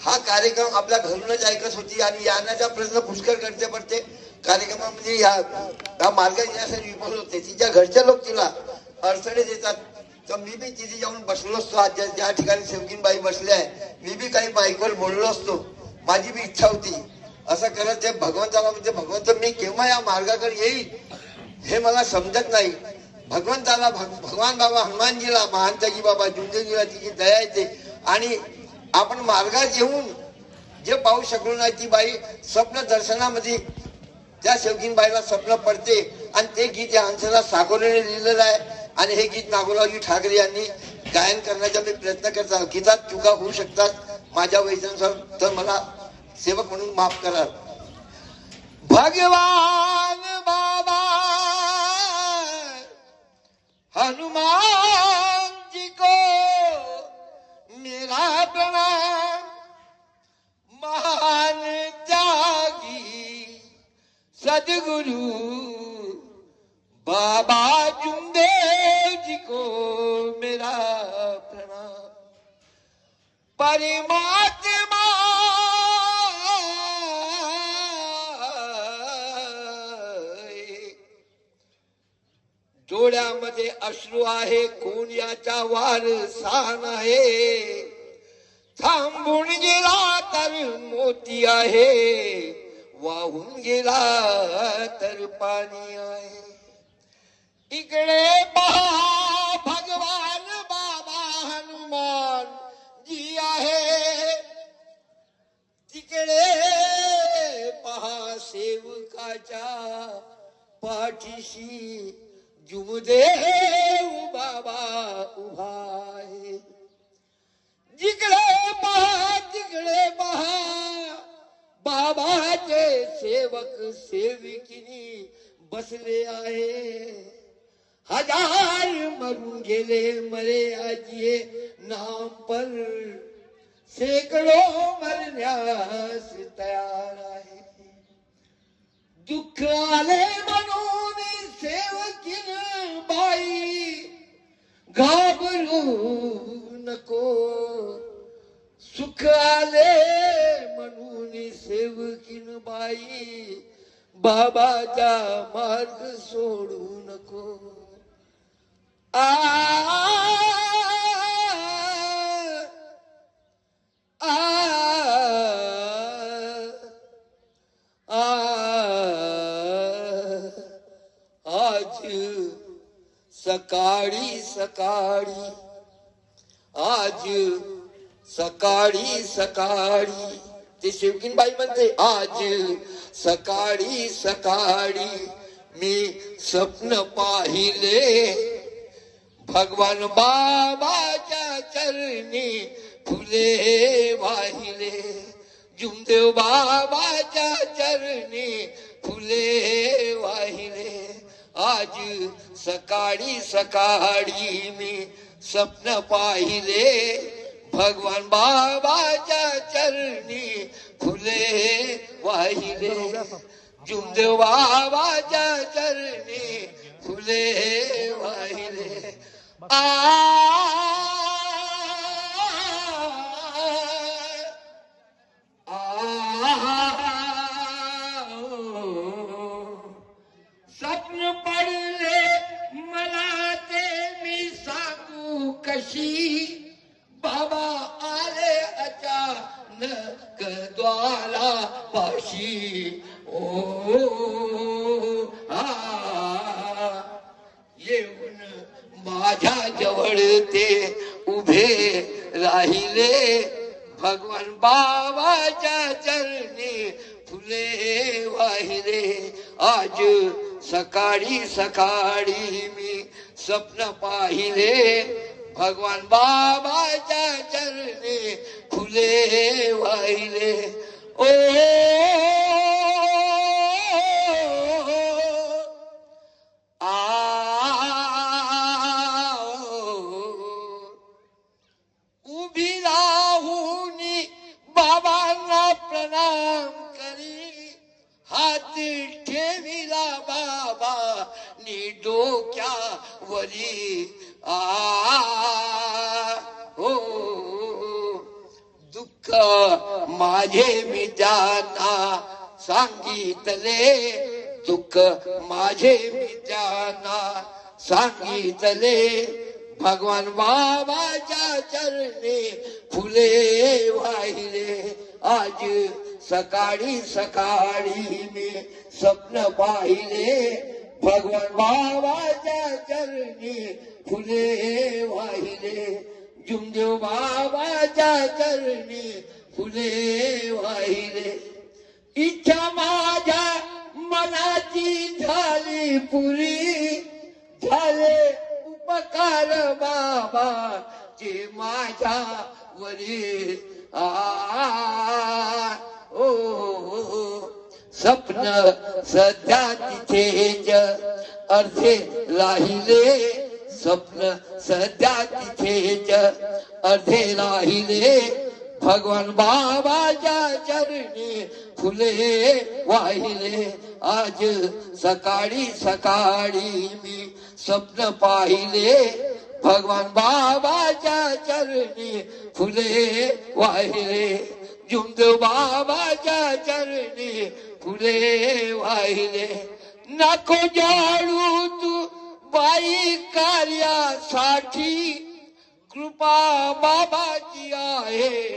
हा कार्यक्रम आपल्या घरूनच ऐकत होती आणि यानाचा प्रश्न पुष्कळ करते पडते कार्यक्रमामध्ये या मार्ग येण्यासाठी विफल होते. तिच्या घरचे लोक तिला अडचणी देतात. तर मी बी तिथे जाऊन बसलो असतो. आज ज्या ठिकाणी सेवकीनबाई बसले आहे मी बी काही बाईकवर बोललो असतो. माझी बी इच्छा होती असं करत ते भगवंताला म्हणजे भगवंत मी केव्हा या मार्गाकडे येईल हे मला समजत नाही. भगवंताला भगवान बाबा हनुमानजीला महांतजी बाबा जुंदेजीला तिची दया येते आणि आपण मार्गात येऊन जे पाहू शकलो नाही ती बाई स्वप्न दर्शनामध्ये त्या सेवकीनबाईला स्वप्न पडते आणि ते गीत या हंसराज साकोरेने लिहिलेलं आहे आणि हे गीत नागोरावजी ठाकरे यांनी गायन करण्याचा मी प्रयत्न करतात. गीतात चुका होऊ शकतात माझ्या वैजनुसार तर मला सेवक म्हणून माफ करा. भगवान बाबा हनुमान जी को मेरा प्रणाम. महान त्यागी सदगुरु बाबा जुमदेव जी को मेरा प्रणाम. परमात्मा डोळ्यामध्ये अश्रू आहे कोण याचा वारसा आहे. थांबून गेला तर मोती आहे वाहून गेला तर पाणी आहे. इकडे पहा भगवान बाबा हनुमान जी आहे. तिकडे पहा सेवकाच्या पाठीशी जुमदेव बाबा उभा आहे. जिकडे पहा बाबाचे सेवक सेविकिनी बसले आहे. हजार मरून गेले मरे आजिये नाम पर शेकडो मरण्यास तयार आहे. दुःख आले म्हणून सेवकीन बाई घाबरू नको. सुख आले म्हणून सेवकीन बाई बाबाचा मार्ग सोडू नको. आ आज सकाळी सकाळी ते सेवकीनबाई म्हणते आज सकाळी मी स्वप्न पाहिले भगवान बाबाच्या चरणी फुले वाहिले. जुमदेव बाबाच्या चरणी फुले वाहिले. आज सकाळी मी स्वप्न पाहिले भगवान बाबाच्या चरणी फुले वाहिले. जुमदेव बाबाच्या चरणी फुले वाहिले. स्वप्न पडले मला ते मी सांगू कशी. बाबा आले अचानक द्वारा पाशी. ओ येऊन माझ्या जवळ ते उभे राहिले भगवान बाबाच्या चरणी फुले वाहिले. आज सकाळी मी स्वप्न पाहिले भगवान बाबाच्या चरणी फुले वाहिले. ओ उभी राहून बाबांना प्रणाम करी हात ठेविला बाबा नी डोक्यावरी. हो दुःख दुःख माझे मी त्यांना सांगितले, दुःख माझे मी त्यांना सांगितले. भगवान बाबाच्या चरणी फुले वाहिले. आज सकाळी सकाळी मी स्वप्न पाहिले. भगवान बाबाच्या चरणी फुले वाहिले. जुमदेव बाबाच्या चरणी फुले वाहिले. इच्छा माझ्या मनाची झाली पुरी, झाले उपकार बाबाचे माझ्या वरी. स्वप्न सध्या तिथेच अर्धे राहिले. स्वप्न सध्या तिथेच अर्धे राहिले. भगवान बाबाच्या चरणी फुले वाहिले. आज सकाळी सकाळी मी स्वप्न पाहिले. भगवान बाबाच्या चरणी फुले वाहिले. जुमदेव बाबाच्या चरणी फुले वाहिले. नको जाळू तू बाई कार्यासाठी, कृपा बाबाची आहे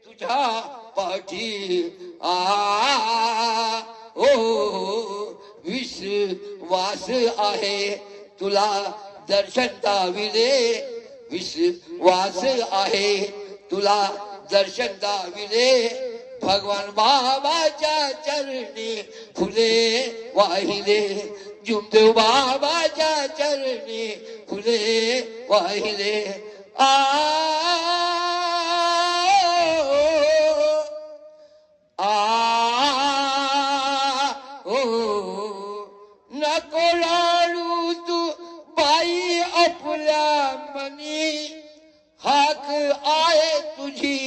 तुझ्या पाठी. विश्वास आहे तुला दर्शन दाविले. विश्वास आहे तुला दर्शन दाविले. भगवान बाबाच्या चरणी फुले वाहिले. जुमदेव बाबाच्या चरणी फुले वाहिले. नको लाडू तू बाई आपल्या मनी, हाक आहे तुझी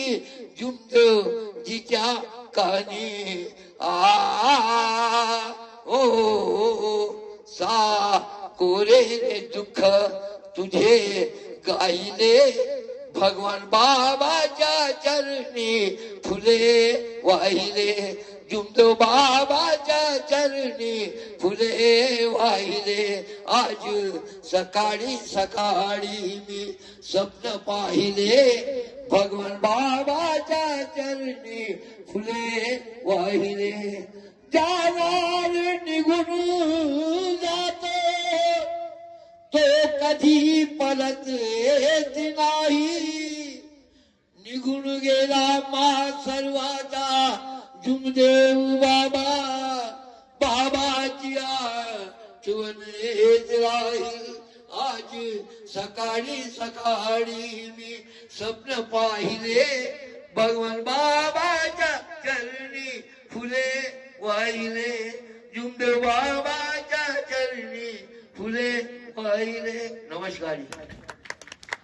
जुमदेव जिच्या कानी. सा कोरे दुःख तुझे गायले. भगवान बाबाच्या चरणी फुले वाहिले. जुमदेव बाबाच्या चरणी फुले वाहिले. आज सकाळी सकाळी मी स्वप्न पाहिले. भगवान बाबाच्या चरणी फुले वाहिले. जाणार निघून जातो तो कधी परत येत नाही. निघून गेला मा सर्वाचा जुमदेव बाबा. बाबाची आठवण येत राहील. आज सकाळी सकाळी मी स्वप्न पाहिले. भगवान बाबाच्या चरणी फुले वाहिले. जुमदेव बाबाच्या चरणी फुले वाहिले. नमस्कार.